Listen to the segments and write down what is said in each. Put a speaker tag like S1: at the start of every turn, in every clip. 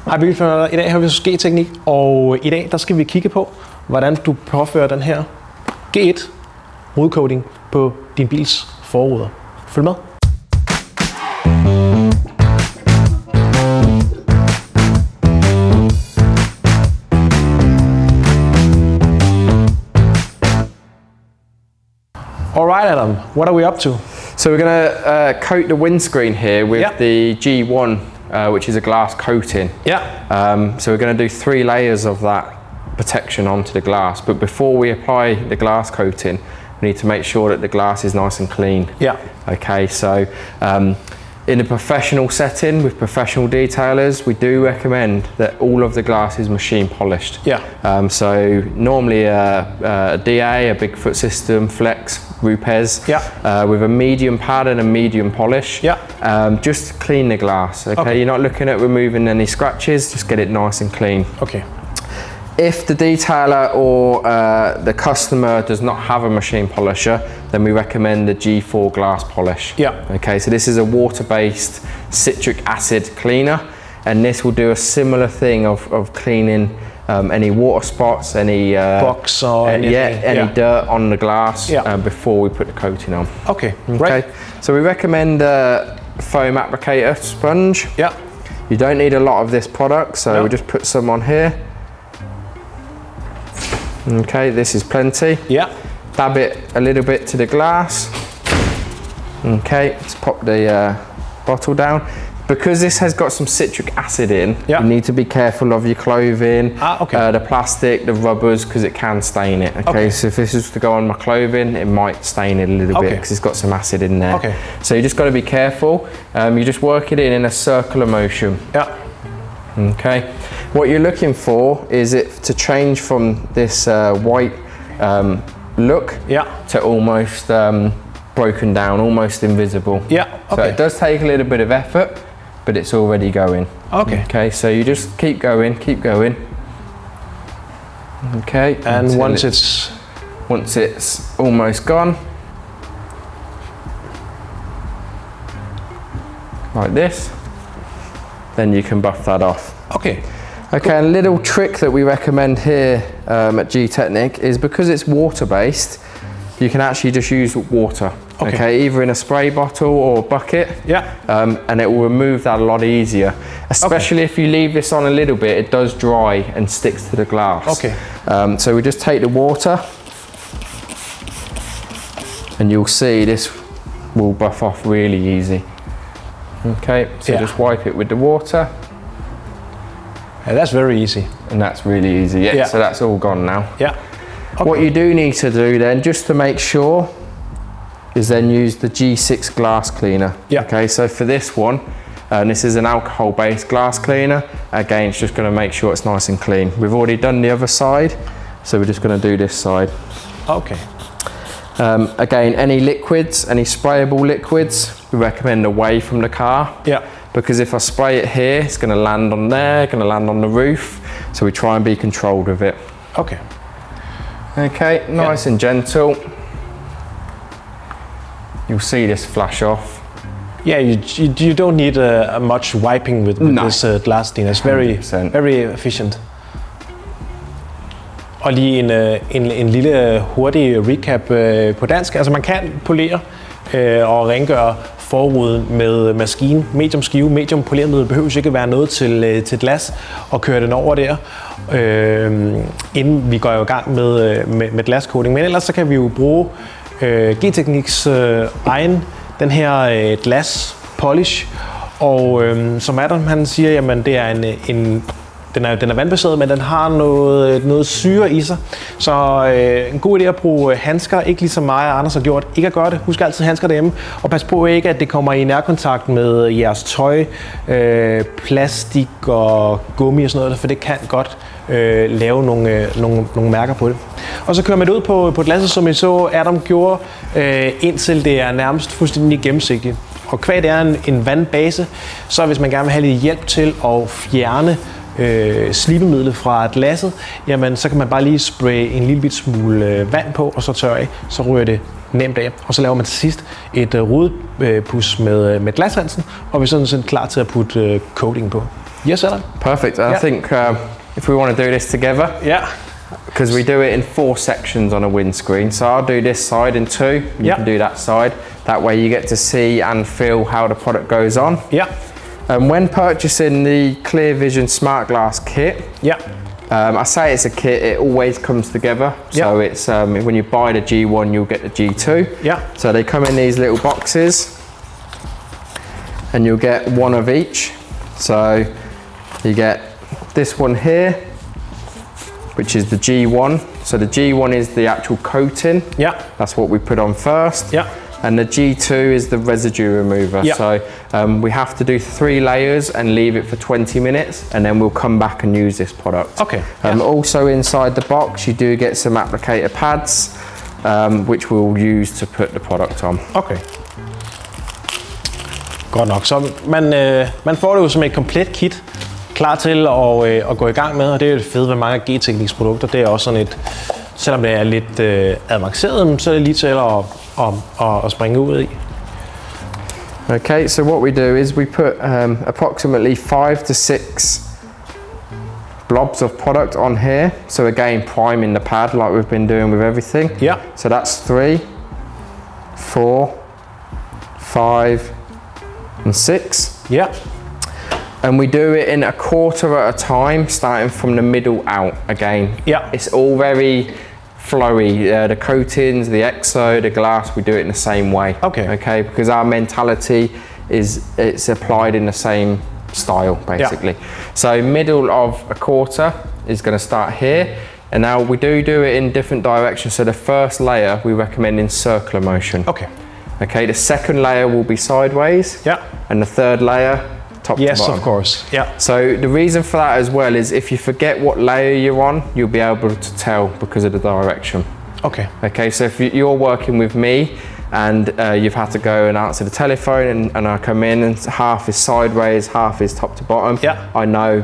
S1: Hej bilfører, i dag har vi så Gtechniq, og i dag der skal vi kigge på, hvordan du påfører den her G1 rudecoating på din bils forruder. Følg med. All right, Adam, what are we up to?
S2: So we're going to coat the windscreen here with the G1, which is a glass coating. So we're going to do 3 layers of that protection onto the glass. But before we apply the glass coating, we need to make sure that the glass is nice and clean. Okay, so in a professional setting with professional detailers, we do recommend that all of the glass is machine polished. So normally a DA, a Bigfoot system, Flex, Rupes, with a medium pad and a medium polish. Just to clean the glass. Okay, you're not looking at removing any scratches, just get it nice and clean. If the detailer or the customer does not have a machine polisher, then we recommend the G4 glass polish. Okay, so this is a water-based citric acid cleaner, and this will do a similar thing of cleaning any water spots, any
S1: box or anything.
S2: Any dirt on the glass before we put the coating on.
S1: Okay. Right.
S2: So we recommend a foam applicator sponge. You don't need a lot of this product, so we just put some on here. Okay, this is plenty. Dab it a little bit to the glass. Okay, let's pop the bottle down. Because this has got some citric acid in, you need to be careful of your clothing, the plastic, the rubbers, because it can stain it. Okay, so if this was to go on my clothing, it might stain it a little bit because it's got some acid in there. So you just got to be careful. You just work it in a circular motion. Okay, what you're looking for is it to change from this white look to almost broken down, almost invisible. So it does take a little bit of effort, but it's already going. Okay, so you just keep going, keep going. Okay,
S1: and once it's
S2: almost gone, like this, then you can buff that off. Okay, a little trick that we recommend here at Gtechniq is because it's water-based, you can actually just use water. Either in a spray bottle or a bucket, and it will remove that a lot easier. Especially if you leave this on a little bit, it does dry and sticks to the glass. So we just take the water, and you'll see this will buff off really easy. Okay, so just wipe it with the water.
S1: That's very easy.
S2: And that's really easy, so that's all gone now. What you do need to do then, just to make sure, is then use the G6 glass cleaner. Okay, so for this one, this is an alcohol-based glass cleaner. Again, it's just going to make sure it's nice and clean. We've already done the other side, so we're just going to do this side. Again, any liquids, any sprayable liquids, we recommend away from the car. Because if I spray it here, it's going to land on there, going to land on the roof. So we try and be controlled with it. Okay, nice and gentle. You'll see this flash off. You don't need much wiping with this glass cleaner. It's very efficient. Og lige en lille hurtig recap på dansk. Altså man kan polere og rengøre forruden med maskine, medium skive, medium polermiddel, behøver ikke være noget til glas, og køre den over der, inden vi går i gang med glascoating. Men ellers så kan vi jo bruge Gtechniqs egen, den her glas polish, og som Adam han siger, jamen det er den er vandbaseret, men den har noget syre i sig. Så en god idé at bruge handsker, ikke ligesom mig og Anders har gjort. Ikke at gøre det. Husk altid handsker derhjemme. Og pas på ikke, at det kommer i nærkontakt med jeres tøj, plastik og gummi og sådan noget, for det kan godt lave nogle mærker på det. Og så kører man det ud på glasset, som I så Adam gjorde, indtil det er nærmest fuldstændig gennemsigtigt. Og kvad det er en vandbase, så hvis man gerne vil have lidt hjælp til at fjerne slibemidlet fra glasset, jamen så kan man bare lige spraye en lille bit smule vand på, og så tørre af, så ryger det nemt af. Og så laver man til sidst et rudepus med glasrensen, og vi er sådan set klar til at putte coating på.
S1: Yes, Adam.
S2: Perfect. I think if we want to do this together, because we do it in 4 sections on a windscreen. So I'll do this side in 2, you can do that side. That way you get to see and feel how the product goes on. And when purchasing the Clear Vision Smart Glass kit, I say it's a kit, it always comes together. So it's when you buy the G1, you'll get the G2. So they come in these little boxes and you'll get 1 of each. So you get this one here, which is the G1. So the G1 is the actual coating. That's what we put on first. And the G2 is the residue remover. So we have to do 3 layers and leave it for 20 minutes, and then we'll come back and use this product. Also inside the box, you do get some applicator pads, which we'll use to put the product on.
S1: Godt nok. Så man får det jo som et komplet kit, klar til at gå i gang med, og det er jo det fede ved mange af Gtechniqs produkter. Det er også sådan et, selvom det er lidt avanceret, så er det lige til at springe ud i.
S2: Okay, so what we do is we put approximately 5 to 6 blobs of product on here. So again, priming the pad like we've been doing with everything. So that's 3, 4, 5, and 6. And we do it in a quarter at a time, starting from the middle out again. It's all very flowy. The coatings, the exo, the glass, we do it in the same way. Okay, because our mentality is it's applied in the same style, basically. So middle of a quarter is going to start here. And now we do it in different directions. So the first layer we recommend in circular motion. Okay, the second layer will be sideways. And the third layer, top to bottom.
S1: Of course.
S2: So the reason for that as well is if you forget what layer you're on, you'll be able to tell because of the direction. Okay, so if you're working with me and you've had to go and answer the telephone and I come in and half is sideways, half is top to bottom, I know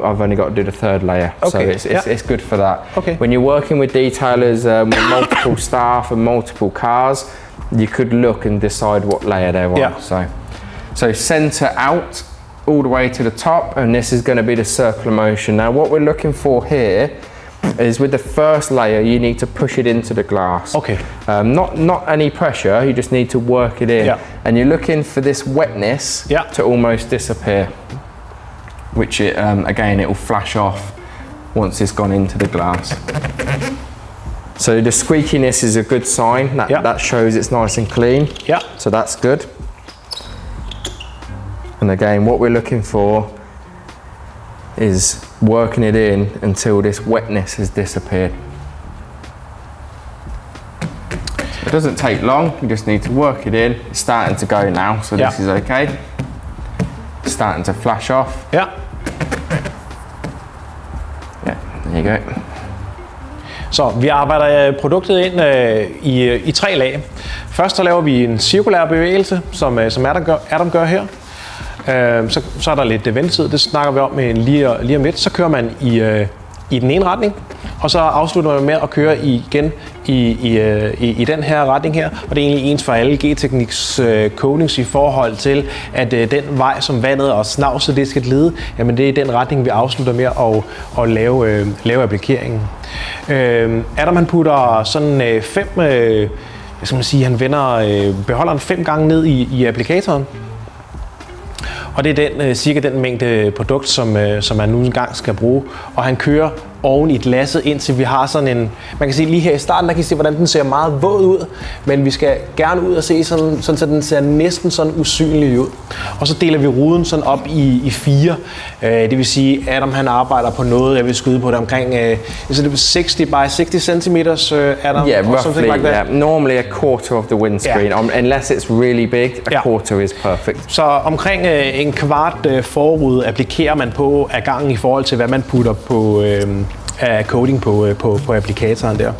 S2: I've only got to do the third layer. So it's good for that. When you're working with detailers with multiple staff and multiple cars, you could look and decide what layer they're on. So center out all the way to the top, and this is going to be the circular motion. Now what we're looking for here is with the first layer, you need to push it into the glass. Not any pressure, you just need to work it in. And you're looking for this wetness to almost disappear, which again, it will flash off once it's gone into the glass. So the squeakiness is a good sign. That shows it's nice and clean. So that's good. And again, what we're looking for is working it in until this wetness has disappeared. It doesn't take long, you just need to work it in. It's starting to go now, so this is okay. It's starting to flash off. There you go.
S1: Så vi arbejder produktet ind i 3 lag. Først så laver vi en cirkulær bevægelse, som Adam gør her. Så er der lidt ventetid, det snakker vi om lige om lidt. Så kører man i den ene retning, og så afslutter man med at køre igen i den her retning her. Og det er egentlig ens for alle Gtechniqs coatings i forhold til, at den vej, som vandet og snavset det skal glide, jamen det er den retning, vi afslutter med at lave applikeringen. Adam han putter sådan 5, hvad skal man sige, han vender beholderen 5 gange ned i applikatoren. Og det er cirka den mængde produkt, som man nu engang skal bruge. Og han kører oven i glasset, indtil vi har sådan en... Man kan se lige her i starten, der kan I se, hvordan den ser meget våd ud. Men vi skal gerne ud og se sådan så den ser næsten sådan usynlig ud. Og så deler vi ruden sådan op i 4. Det vil sige, at Adam han arbejder på noget, jeg vil skyde på det omkring 60 by 60 centimeters, Adam?
S2: Yeah, roughly, like that. Normally a quarter of the windscreen. Unless it's really big, a quarter is perfect.
S1: Så omkring en kvart forrude applikerer man på af gangen i forhold til, hvad man putter på af coating på applikatoren der.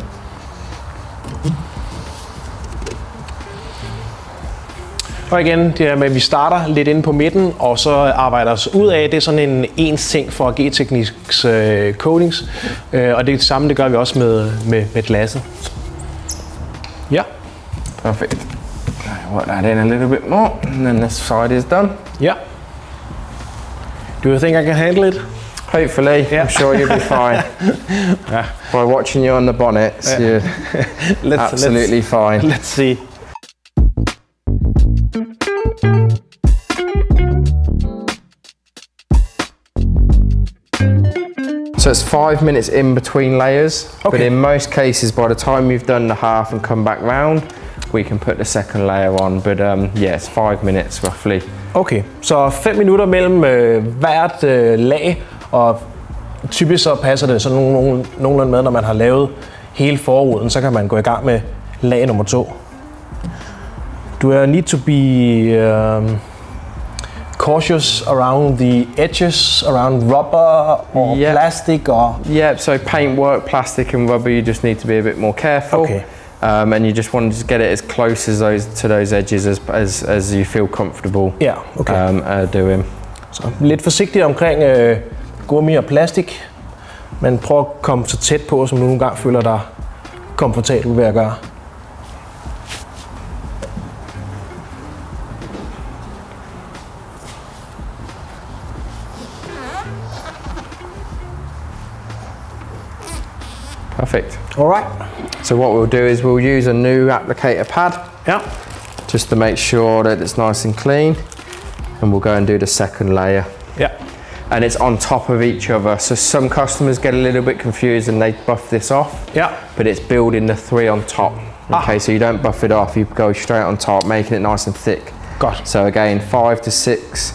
S1: Og igen, det er med, at vi starter lidt inde på midten, og så arbejder os ud af. Det er sådan en ens ting for Gtechniqs coatings, og det samme det gør vi også med glasset.
S2: Perfect. Work that in a little bit more, and then this side is done.
S1: Do you think I can handle it?
S2: Hopefully, yeah. I'm sure you'll be fine.
S1: Yeah.
S2: By watching you on the bonnets, you're absolutely fine.
S1: Let's see.
S2: So it's 5 minutes in between layers, but in most cases, by the time you've done the half and come back round, we can put the second layer on, but yeah, it's 5 minutes roughly.
S1: Okay, så 5 minutter mellem hvert lag, og typisk så passer det sådan nogenlunde med, når man har lavet hele forruden, så kan man gå i gang med lag nummer 2. Do I need to be cautious around the edges, around rubber or plastic or?
S2: Yeah, so paintwork, plastic and rubber, you just need to be a bit more careful.
S1: Okay.
S2: And you just want to just get it as close as to those edges as you feel comfortable doing.
S1: Så lidt forsigtigt omkring gummi og plastik, men prøv at komme så tæt på, som du nogle gange føler dig komfortabel ved at gøre.
S2: Perfect.
S1: All right.
S2: So what we'll do is we'll use a new applicator pad.
S1: Yeah.
S2: Just to make sure that it's nice and clean. And we'll go and do the second layer.
S1: Yeah.
S2: And it's on top of each other. So some customers get a little bit confused and they buff this off.
S1: Yeah.
S2: But it's building the 3 on top. Okay, so you don't buff it off, you go straight on top, making it nice and thick.
S1: Got it.
S2: So again, 5 to 6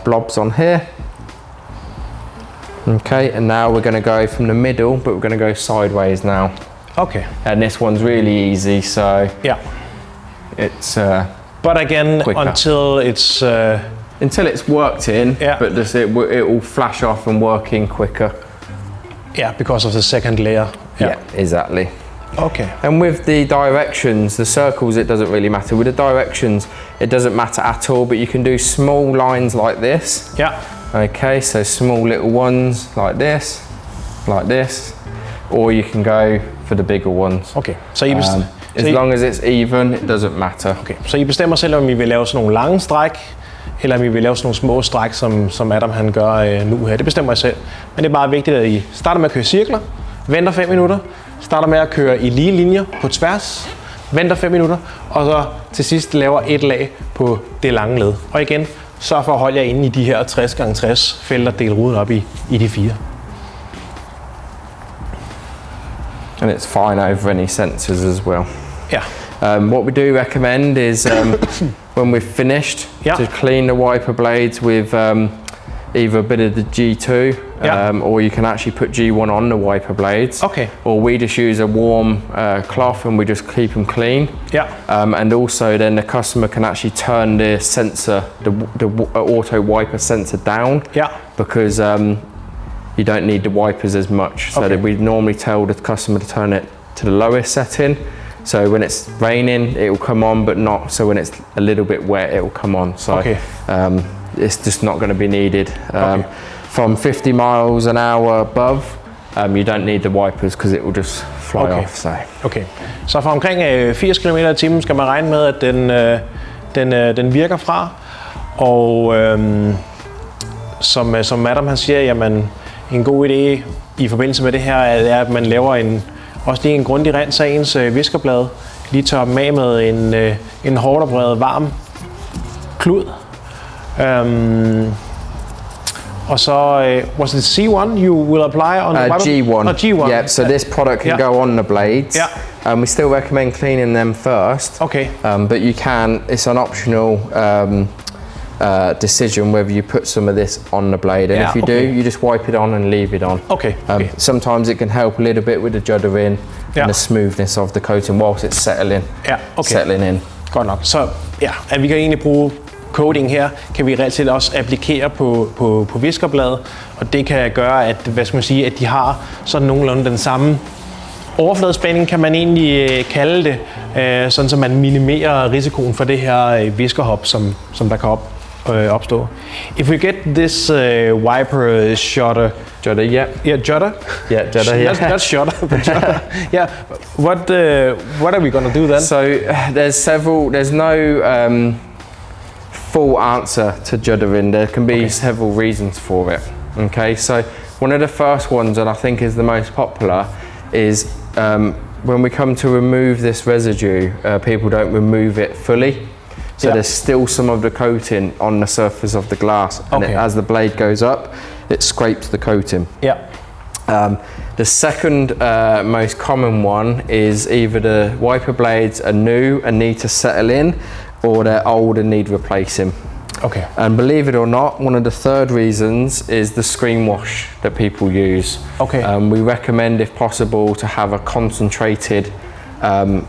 S2: blobs on here. Okay, and now we're going to go from the middle, but we're going to go sideways now.
S1: Okay.
S2: And this one's really easy, so
S1: yeah,
S2: it's
S1: but again,
S2: quicker.
S1: until
S2: it's worked in, but it will flash off and work in quicker.
S1: Yeah, because of the second layer.
S2: Yeah, exactly.
S1: Okay.
S2: And with the directions, the circles, it doesn't really matter. With the directions, it doesn't matter at all, but you can do small lines like this.
S1: Yeah.
S2: Okay, so small little ones like this, or you can go for the bigger ones.
S1: Okay. Så
S2: as long as it's even, it doesn't matter.
S1: Okay. Så I bestemmer selv, om I vil lave sådan nogle lange stræk, eller om I vil lave sådan nogle små stræk, som Adam han gør nu her. Det bestemmer I selv. Men det er bare vigtigt, at I starter med at køre cirkler, venter 5 minutter, starter med at køre i lige linjer på tværs, venter 5 minutter, og så til sidst laver et lag på det lange led. Og igen, sørg for at holde jer inde i de her 60x60 felter, del ruden op i de 4.
S2: And it's fine over any sensors as well.
S1: Yeah.
S2: What we do recommend is when we've finished to clean the wiper blades with either a bit of the G2 or you can actually put G1 on the wiper blades.
S1: Okay.
S2: Or we just use a warm cloth and we just keep them clean.
S1: Yeah.
S2: And also then the customer can actually turn the sensor, the auto wiper sensor down.
S1: Yeah.
S2: Because you don't need the wipers as much. So that we normally tell the customer to turn it to the lowest setting. So when it's raining, it will come on, but not so when it's a little bit wet, it will come on. So it's just not going to be needed. From 50 miles an hour above, you don't need the wipers because it will just fly off. So. Okay.
S1: Så fra omkring 80 km/t skal man regne med, at den virker fra. Og som Adam han siger, jamen en god idé i forbindelse med det her er, at man laver også lige en grundig rens af ens viskerblad. Lige tørre dem af med en hårdt opereret varm klud. Og så, was it C1 you will apply on the
S2: G1.
S1: G1.
S2: Yeah, so this product can go on the blades.
S1: Yeah.
S2: We still recommend cleaning them first.
S1: Okay.
S2: But you can, it's an optional decision whether you put some of this on the blade. And if you do, you just wipe it on and leave it on.
S1: Okay.
S2: Sometimes it can help a little bit with the juddering and the smoothness of the coating whilst it's settling in.
S1: Godt nok. Så at vi kan egentlig bruge coating her, kan vi reelt set også applikere på viskerbladet, og det kan gøre, at, at de har sådan nogenlunde den samme overfladespænding, kan man egentlig kalde det, sådan så man minimerer risikoen for det her viskerhop, som der kan opstå. If we get this wiper shutter,
S2: yeah,
S1: jutter,
S2: yeah,
S1: not shutter, but jutter, yeah. What are we gonna do then?
S2: So there's no full answer to juddering. There can be several reasons for it. Okay, so one of the first ones, and I think is the most popular, is when we come to remove this residue, people don't remove it fully. So there's still some of the coating on the surface of the glass, and as the blade goes up, it scrapes the coating. The second most common one is either the wiper blades are new and need to settle in, or they're old and need replacing. And believe it or not, one of the third reasons is the screen wash that people use. We recommend, if possible, to have a concentrated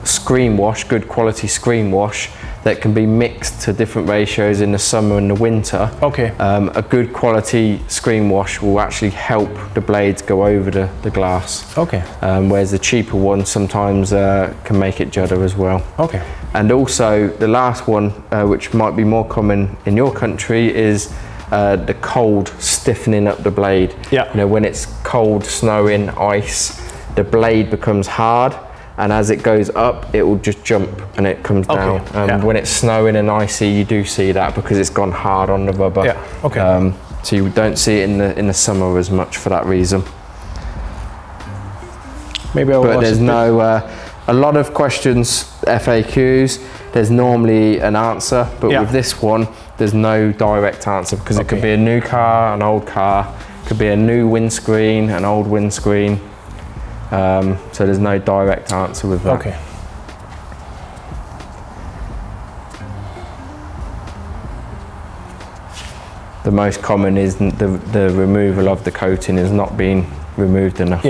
S2: screen wash, good quality screen wash, that can be mixed to different ratios in the summer and the winter. A good quality screen wash will actually help the blades go over the glass. Whereas the cheaper ones sometimes can make it judder as well. And also the last one, which might be more common in your country, is the cold stiffening up the blade. You know, when it's cold, snowing, ice, the blade becomes hard, and as it goes up, it will just jump and it comes down. When it's snowing and icy, you do see that because it's gone hard on the rubber. So you don't see it in the summer as much for that reason. But there's no, a lot of questions, FAQs, there's normally an answer, but with this one, there's no direct answer, because it could be a new car, an old car, it could be a new windscreen, an old windscreen. So there's no direct answer with that. The most common is the removal of the coating is not being removed enough.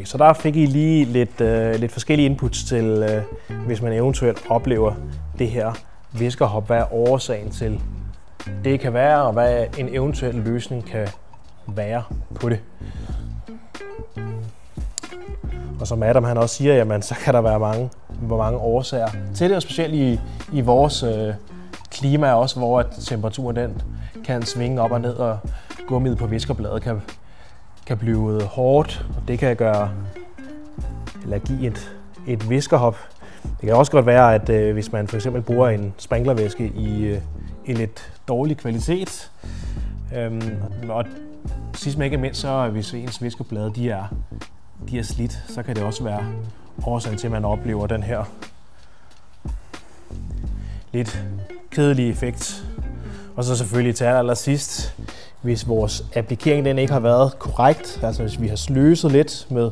S1: Så der fik I lige lidt forskellige inputs til, hvis man eventuelt oplever det her viskerhop, hvad er årsagen til det kan være, og hvad en eventuel løsning kan være på det. Og som Adam han også siger, jamen, så kan der være mange årsager til det, og specielt i vores klima også, hvor at temperaturen den kan svinge op og ned, og gummiet på viskerbladet kan blive hårdt, og det kan give et viskerhop. Det kan også godt være, at hvis man for eksempel bruger en sprinklervæske i lidt dårlig kvalitet, og sidst men ikke mindst, så hvis ens viskerblade de er slidt, så kan det også være årsagen til, at man oplever den her lidt kedelige effekt. Og så selvfølgelig til allersidst, hvis vores applikering den ikke har været korrekt, altså hvis vi har sløset lidt med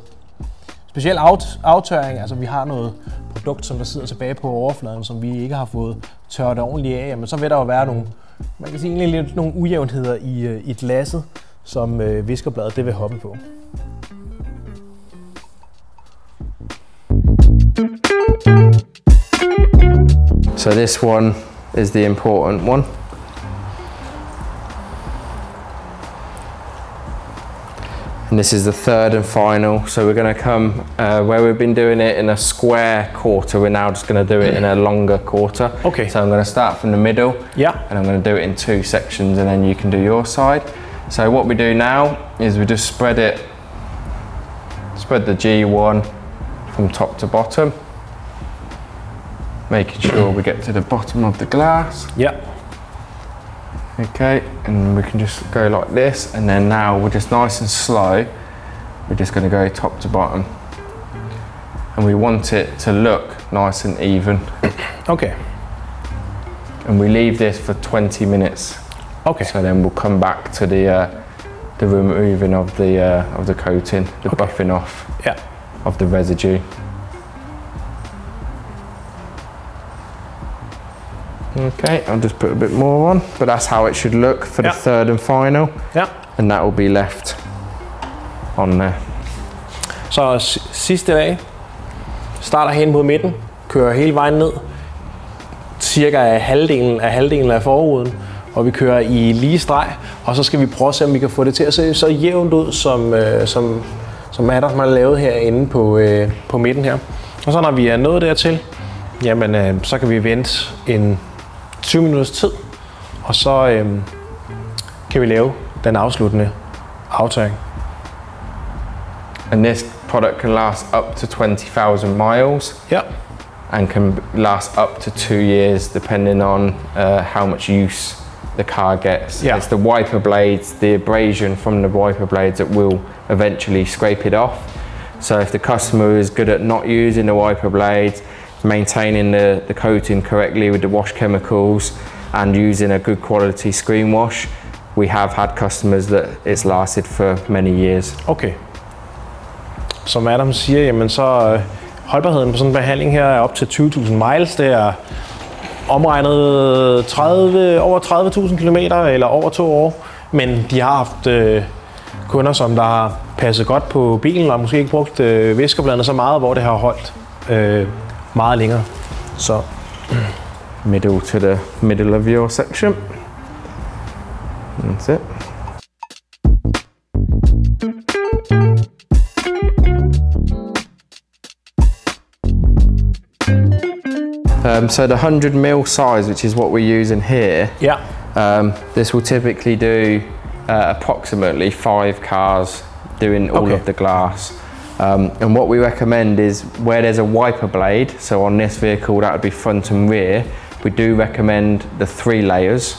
S1: speciel aftørring, altså vi har noget produkt, som der sidder tilbage på overfladen, som vi ikke har fået tørret ordentligt af, jamen så vil der jo være nogle ujævnheder i glasset, som viskerbladet det vil hoppe på.
S2: So this one is the important one. And this is the third and final. So we're going to come where we've been doing it in a square quarter. We're now just going to do it in a longer quarter. So I'm going to start from the middle, and I'm going to do it in 2 sections, and then you can do your side. So what we do now is we just spread the G1 from top to bottom, making sure we get to the bottom of the glass. Okay, and we can just go like this, and then now we're just nice and slow. We're just going to go top to bottom, and we want it to look nice and even. And we leave this for 20 minutes. So then we'll come back to the removing of the coating, the buffing off of the residue. Okay, I'll just put a bit more on, but that's how it should look for the third and final. And that will be left on there.
S1: Så sidste lag, starter hen mod midten, kører hele vejen ned, cirka halvdelen af forruden, og vi kører i lige streg, og så skal vi prøve at se, om vi kan få det til at se så jævnt ud, som Adam har lavet herinde på midten her. Og så når vi er nået dertil, jamen så kan vi vente en 20 minutters tid, og så kan vi lave den afsluttende aftørring.
S2: And this product can last up to 20,000 miles. and can last up to 2 years depending on how much use the car gets. It's the wiper blades, the abrasion from the wiper blades that will eventually scrape it off. So if the customer is good at not using the wiper blades, maintaining the coating correctly with the wash chemicals and using a good quality screen wash, we have had customers that it's lasted for many years.
S1: Okay. Som Adam siger, jamen så holdbarheden på sådan en behandling her er op til 20.000 miles. Det er omregnet over 30.000 kilometer eller over 2 år. Men de har haft kunder, som der har passet godt på bilen og måske ikke brugt væskeblandet så meget, hvor det har holdt meget længere. Så
S2: middle to the middle of your section. That's it. So the 100 mil size, which is what we're using here, this will typically do approximately 5 cars doing all of the glass. And what we recommend is where there's a wiper blade, so on this vehicle that would be front and rear, we do recommend the 3 layers.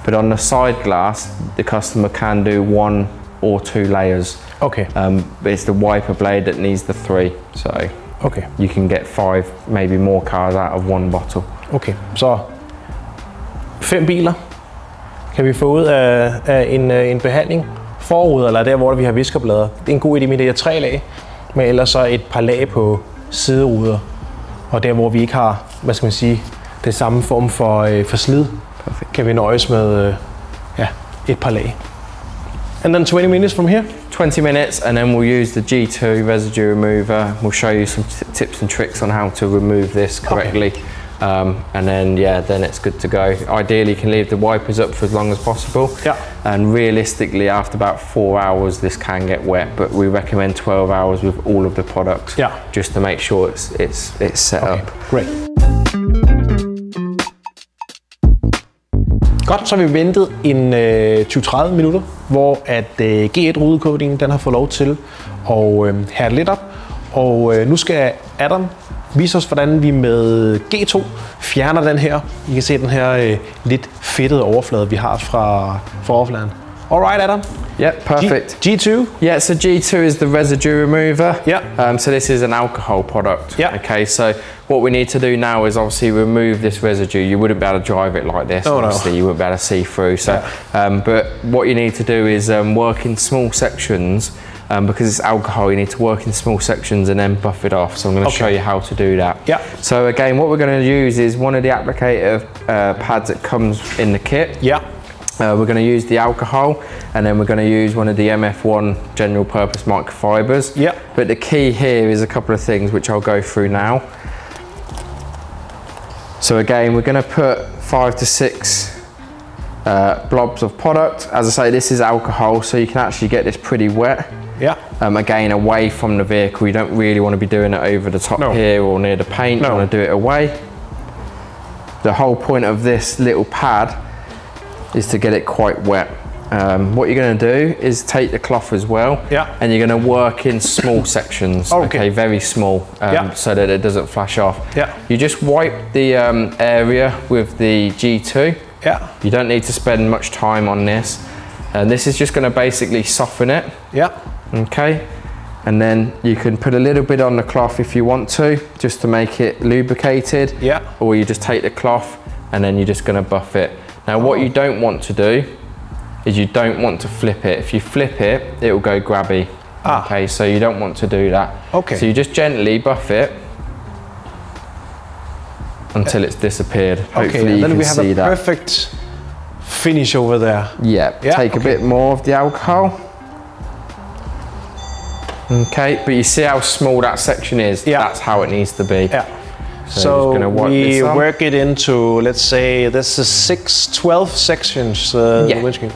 S2: But on the side glass, the customer can do 1 or 2 layers.
S1: Okay.
S2: But it's the wiper blade that needs the 3. So you can get 5, maybe more cars out of 1 bottle.
S1: Okay, så 5 biler kan vi få ud af en behandling. Forruder, eller der hvor vi har viskerblader. Det er en god idé med det her 3 lag, men ellers så et par lag på sideruder. Og der hvor vi ikke har, hvad skal man sige, det samme form for slid, kan vi nøjes med et par lag. And then 20 minutes from here?
S2: 20 minutes, and then we'll use the G2 residue remover. We'll show you some tips and tricks on how to remove this correctly. And then then it's good to go. Ideally you can leave the wipers up for as long as possible. And realistically after about 4 hours this can get wet, but we recommend 12 hours with all of the products. Just to make sure it's set up.
S1: Great. Godt, så har vi ventet en 20-30 minutter, hvor at G1 rudecoating den har fået lov til at hærde lidt op. Og nu skal Adam vise os, hvordan vi med G2 fjerner den her. I kan se den her lidt fedtede overflade, vi har fra overfladen. Alright, Adam.
S2: Yeah, perfect.
S1: G2?
S2: Yeah, so G2 is the residue remover.
S1: Yeah.
S2: So this is an alcohol product.
S1: Yeah.
S2: Okay, so what we need to do now is obviously remove this residue. You wouldn't be able to drive it like this, obviously. You wouldn't be able to see through. So, but what you need to do is work in small sections. Because it's alcohol, you need to work in small sections and then buff it off. So I'm going to show you how to do that. So again, what we're going to use is one of the applicator pads that comes in the kit. We're going to use the alcohol, and then we're going to use one of the MF1 general purpose microfibers. But the key here is a couple of things which I'll go through now. So again, we're going to put 5 to 6 blobs of product. As I say, this is alcohol, so you can actually get this pretty wet. Again, away from the vehicle. You don't really want to be doing it over the top here or near the paint. You want to do it away. The whole point of this little pad is to get it quite wet. What you're going to do is take the cloth as well, and you're going to work in small sections, very small, so that it doesn't flash off. You just wipe the area with the G2. You don't need to spend much time on this. And this is just going to basically soften it. Okay. And then you can put a little bit on the cloth if you want to, just to make it lubricated. Or you just take the cloth and then you're just going to buff it. Now what you don't want to do is you don't want to flip it. If you flip it, it will go grabby. Okay, so you don't want to do that. So you just gently buff it until it's disappeared. Hopefully you can see that. Then we have a
S1: perfect finish over there.
S2: Take a bit more of the alcohol. Okay, but you see how small that section is? That's how it needs to be.
S1: So we work it into, let's say, this is 12 sections. The windscreen.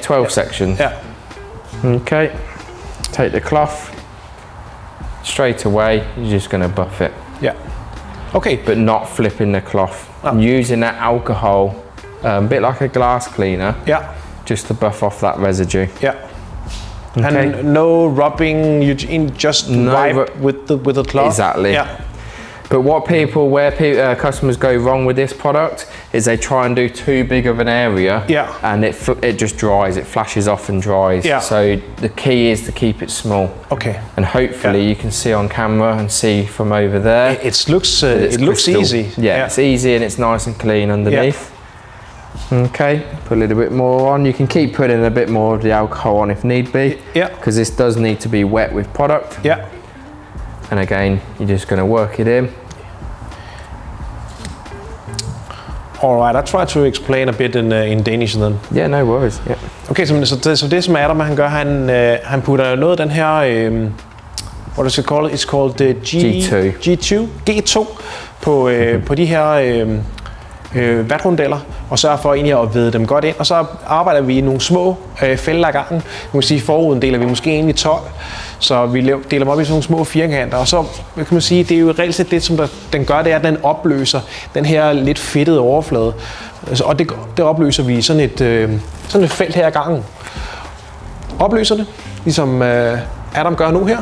S2: 12 sections. Okay, take the cloth, straight away, you're just going to buff it. But not flipping the cloth. Using that alcohol, a bit like a glass cleaner, just to buff off that residue.
S1: And no rubbing, you just wipe with the cloth?
S2: Exactly. But where customers go wrong with this product is they try and do too big of an area, and it just dries, it flashes off and dries. So the key is to keep it small. Okay. And hopefully you can see on camera and see from over there.
S1: It looks easy.
S2: Yeah, it's easy and it's nice and clean underneath. Okay, put a little bit more on. You can keep putting a bit more of the alcohol on if need be. Because this does need to be wet with product. And again, you're just going to work it in.
S1: All right, I'll try to explain a bit in Danish then.
S2: Yeah, no worries.
S1: Okay, så det som Adam han gør, han putter noget af den her, what is it called? It's called G2 på de her vatrundeller, og sørger for egentlig at væde dem godt ind, og så arbejder vi i nogle små fælder ad gangen. Man kan sige, foruden deler vi måske egentlig 12, så vi deler dem op i sådan nogle små firkanter, og så kan man sige, det er jo reelt set det, som den gør, det er, at den opløser den her lidt fedtede overflade, og det opløser vi i sådan et felt her ad gangen. Opløser det, ligesom Adam gør nu her.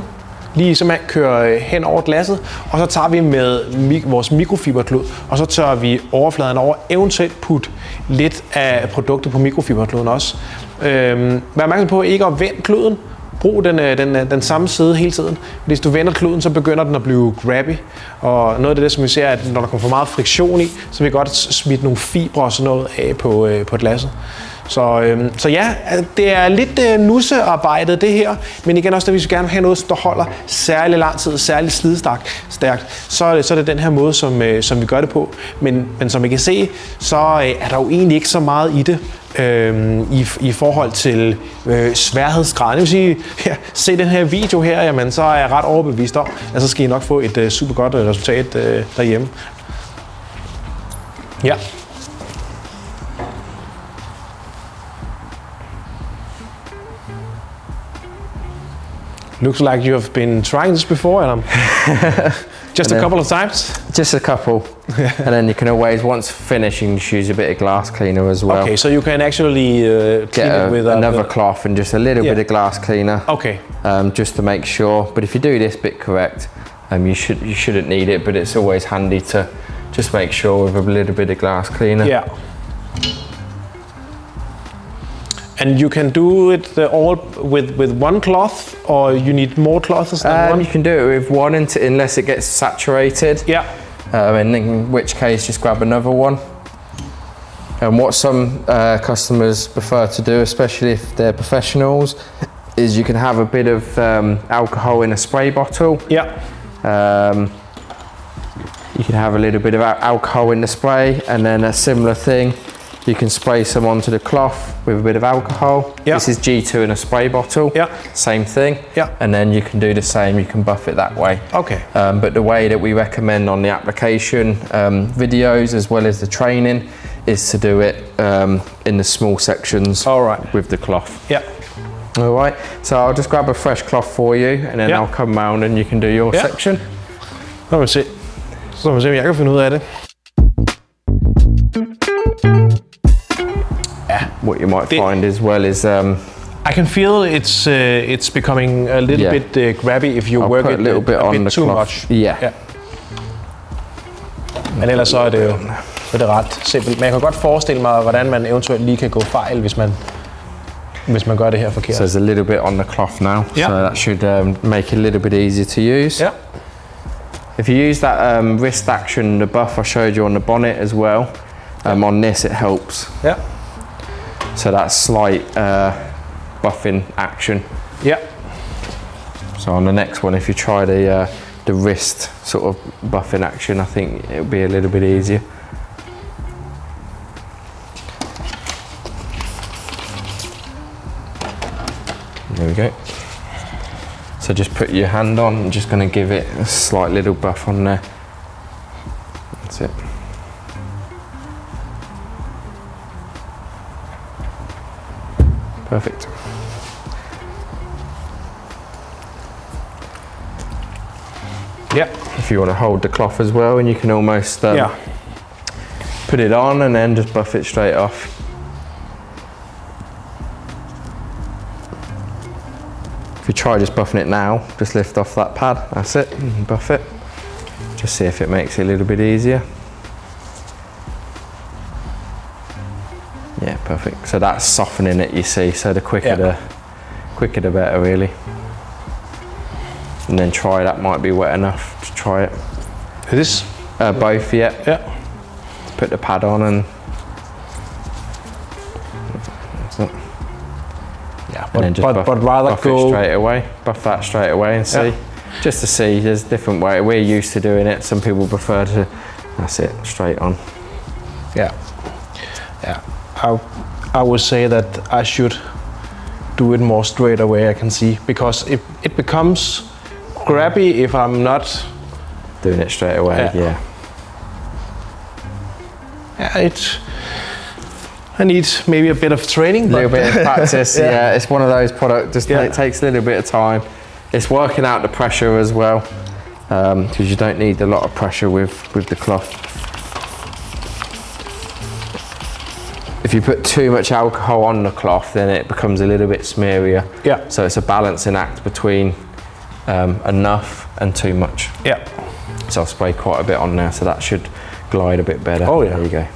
S1: Lige simpelthen kører hen over glasset, og så tager vi med vores mikrofiberklud, og så tørrer vi overfladen over, eventuelt putte lidt af produktet på mikrofiberkluden også. Vær opmærksom på ikke at vende kluden. Brug den samme side hele tiden. Hvis du vender kluden, så begynder den at blive grabby. Og noget af det, som vi ser, at når der kommer for meget friktion i, så vil vi godt smide nogle fibre og sådan noget af på glasset. Så ja, det er lidt nussearbejdet det her, men igen også, at vi skal gerne have noget, der holder særlig lang tid, særlig slidstærkt, så er det den her måde, som vi gør det på. Men som I kan se, så er der jo egentlig ikke så meget i det i forhold til sværhedsgraden. Det vil sige, se den her video her, jamen, så er jeg ret overbevist om, at så skal I nok få et super godt resultat derhjemme. Ja. Looks like you have been trying this before, Adam. Just a couple of times?
S2: Just a couple. And then you can always, once finished, you can just use a bit of glass cleaner as well.
S1: Okay, so you can actually clean it with
S2: another cloth and just a little bit of glass cleaner.
S1: Okay.
S2: Just to make sure. But if you do this bit correct, you shouldn't need it, but it's always handy to just make sure with a little bit of glass cleaner.
S1: Yeah. And you can do it all with one cloth, or you need more cloths than one?
S2: You can do it with one unless it gets saturated.
S1: Yeah.
S2: And in which case, just grab another one. And what some customers prefer to do, especially if they're professionals, is you can have a bit of alcohol in a spray bottle.
S1: Yeah.
S2: You can have a little bit of alcohol in the spray, and then a similar thing. You can spray some onto the cloth with a bit of alcohol. Yep. This is G2 in a spray bottle. Yep. Same thing. Yep. And then you can do the same. You can buff it that way. Okay. But the way that we recommend on the application videos as well as the training is to do it in the small sections. All right. With the cloth. Yeah. All right. So I'll just grab a fresh cloth for you, and then I'll come round and you can do your section.
S1: Så må vi se. Om jeg kan finde ud af det.
S2: What you might find as well is
S1: I can feel it's becoming a little bit grabby if you work it a little bit too much.
S2: Yeah.
S1: Men ellers så er det jo ret simpelt. Men jeg kan godt forestille mig, hvordan man eventuelt lige kan gå fejl, hvis man gør det her forkert.
S2: So there's a little bit on the cloth now, so that should make it a little bit easier to use. Yeah. If you use that wrist action, the buff I showed you on the bonnet as well, on this it helps. Yeah. So that slight buffing action. Yeah. So on the next one, if you try the wrist sort of buffing action, I think it'll be a little bit easier. There we go. So just put your hand on, I'm just going to give it a slight little buff on there. That's it. Perfect.
S1: Yeah.
S2: If you want to hold the cloth as well, and you can almost put it on and then just buff it straight off. If you try just buffing it now, just lift off that pad, that's it, and buff it. Just see if it makes it a little bit easier. Yeah, perfect. So that's softening it, you see. So the quicker the better, really. And then try, that might be wet enough to try it.
S1: This?
S2: Both, yeah.
S1: Yeah.
S2: Put the pad on and.
S1: Yeah,
S2: and then just buff it straight away. Buff that straight away and see. Yeah. Just to see, there's different way. We're used to doing it. Some people prefer to. That's it, straight on.
S1: Yeah. Yeah. I would say that I should do it more straight away, I can see, because it becomes grabby if I'm not
S2: doing it straight away. Yeah.
S1: Yeah, I need maybe a bit of training.
S2: A little bit of practice. Yeah, it's one of those products. It takes a little bit of time. It's working out the pressure as well, because you don't need a lot of pressure with the cloth. If you put too much alcohol on the cloth, then it becomes a little bit smearier.
S1: Yeah.
S2: So it's a balancing act between enough and too much.
S1: Yeah.
S2: So I've sprayed quite a bit on there, so that should glide a bit better.
S1: Oh yeah.
S2: There you go.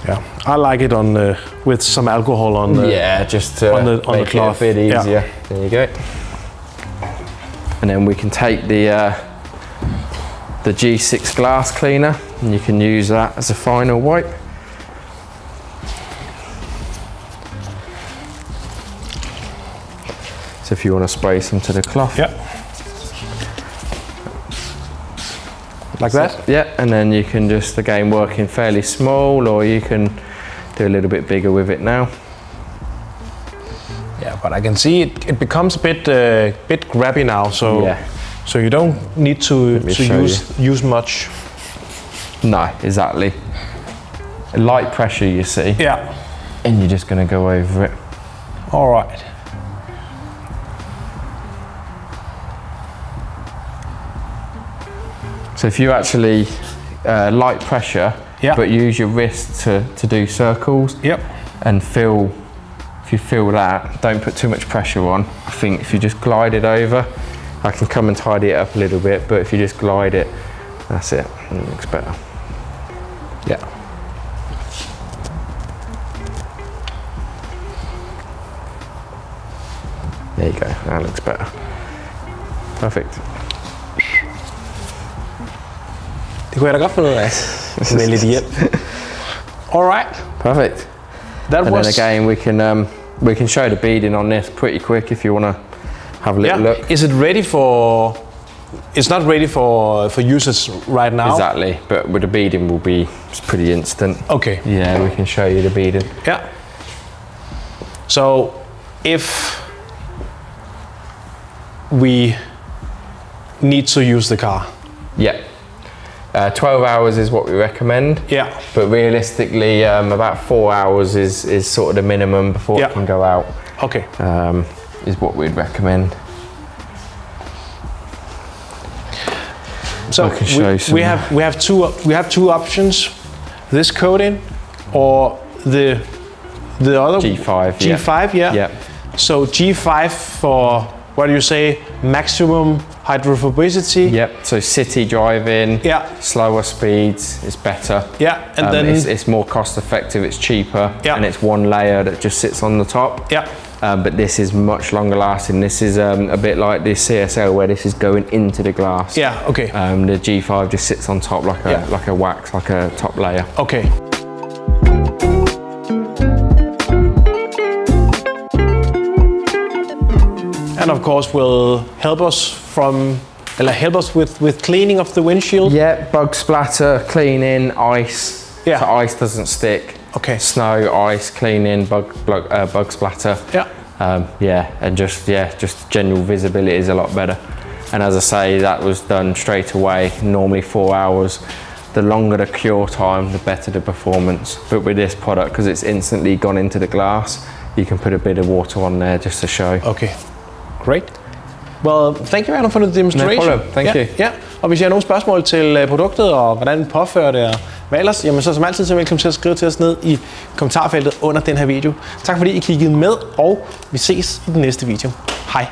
S1: Yeah, I like it on with some alcohol on the
S2: just to
S1: on the cloth.
S2: It a bit easier. Yeah. There you go. And then we can take the G6 glass cleaner, and you can use that as a final wipe. So if you want to spray some to the cloth.
S1: Yeah. Like that?
S2: Yeah, and then you can just, again, work in fairly small, or you can do a little bit bigger with it now.
S1: Yeah, but I can see it becomes a bit grabby now, so
S2: yeah.
S1: So you don't need to use much.
S2: No, exactly. Light pressure, you see.
S1: Yeah.
S2: And you're just going to go over it.
S1: All right.
S2: So if you actually light pressure, but use your wrist to do circles, and feel, if you feel that, don't put too much pressure on. I think if you just glide it over, I can come and tidy it up a little bit, but if you just glide it, that's it, and it looks better.
S1: Yeah.
S2: There you go, that looks better. Perfect.
S1: Det kunne jeg da godt finde ud af med lidt hjælp. All right.
S2: Perfect. And then again, we can show the beading on this pretty quick if you want to have a little look.
S1: Is it ready for? It's not ready for users right now.
S2: Exactly, but with the beading will be pretty instant.
S1: Okay.
S2: Yeah, we can show you the beading.
S1: Yeah. So if we need to use the car.
S2: Yeah. 12 hours is what we recommend.
S1: Yeah.
S2: But realistically, about 4 hours is sort of the minimum before it can go out.
S1: Okay.
S2: Is what we'd recommend.
S1: So we have two options: this coating or the other
S2: G5.
S1: G5, yeah. So G5 for, what do you say, maximum hydrophobicity?
S2: Yep. So city driving.
S1: Yeah.
S2: Slower speeds is better.
S1: Yeah. And then
S2: it's more cost effective. It's cheaper.
S1: Yeah.
S2: And it's one layer that just sits on the top.
S1: Yeah.
S2: But this is much longer lasting. This is a bit like the CSL, where this is going into the glass.
S1: Yeah. Okay.
S2: The G5 just sits on top like a wax, like a top layer.
S1: Okay. And of course will help us with cleaning of the windshield.
S2: Yeah, bug splatter, cleaning, ice.
S1: Yeah.
S2: So ice doesn't stick.
S1: Okay.
S2: Snow, ice, cleaning, bug splatter.
S1: Yeah.
S2: And just general visibility is a lot better. And as I say, that was done straight away, normally 4 hours. The longer the cure time, the better the performance. But with this product, because it's instantly gone into the glass, you can put a bit of water on there just to show.
S1: Okay, great. Well, thank you, Adam, for the demonstration.
S2: No problem. Thank you.
S1: Ja. Og hvis I har nogle spørgsmål til produktet og hvordan påfører det og hvad ellers, jamen så som altid så velkommen til at skrive til os ned i kommentarfeltet under den her video. Tak fordi I kiggede med, og vi ses i den næste video. Hej.